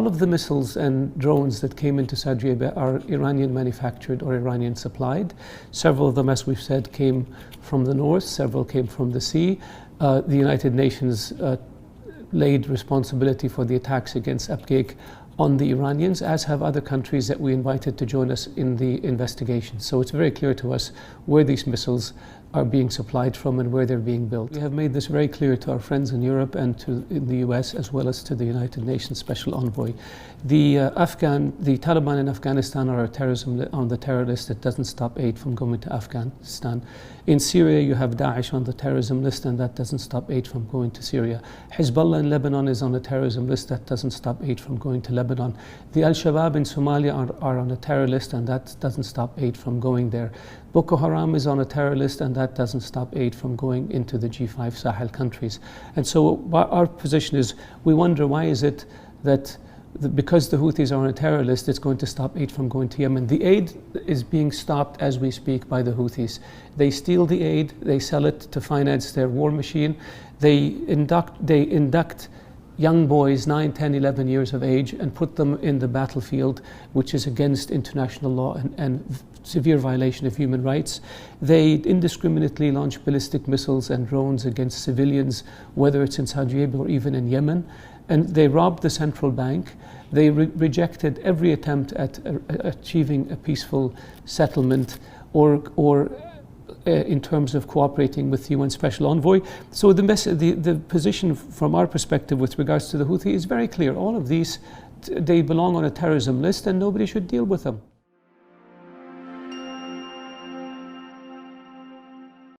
All of the missiles and drones that came into Saudi Arabia are Iranian manufactured or Iranian supplied. Several of them, as we've said, came from the north, several came from the sea. The United Nations laid responsibility for the attacks against Abqaiq on the Iranians, as have other countries that we invited to join us in the investigation. So it's very clear to us where these missiles are being supplied from and where they're being built. We have made this very clear to our friends in Europe and in the US, as well as to the United Nations Special Envoy. The Taliban in Afghanistan are on the terror list. It doesn't stop aid from going to Afghanistan. In Syria, you have Daesh on the terrorism list, and that doesn't stop aid from going to Syria. Hezbollah in Lebanon is on the terrorism list. That doesn't stop aid from going to Lebanon. The Al-Shabaab in Somalia are on a terror list, and that doesn't stop aid from going there. Boko Haram is on a terror list, and that doesn't stop aid from going into the G5 Sahel countries. And so our position is, we wonder why is it that because the Houthis are on a terror list, it's going to stop aid from going to Yemen. The aid is being stopped as we speak by the Houthis. They steal the aid, they sell it to finance their war machine, they induct young boys, 9, 10, 11 years of age, and put them in the battlefield, which is against international law and severe violation of human rights. They indiscriminately launch ballistic missiles and drones against civilians, whether it's in Saudi Arabia or even in Yemen. And they robbed the central bank. They rejected every attempt at achieving a peaceful settlement or in terms of cooperating with the UN Special Envoy. So the position from our perspective with regards to the Houthi is very clear. All of these, they belong on a terrorism list and nobody should deal with them.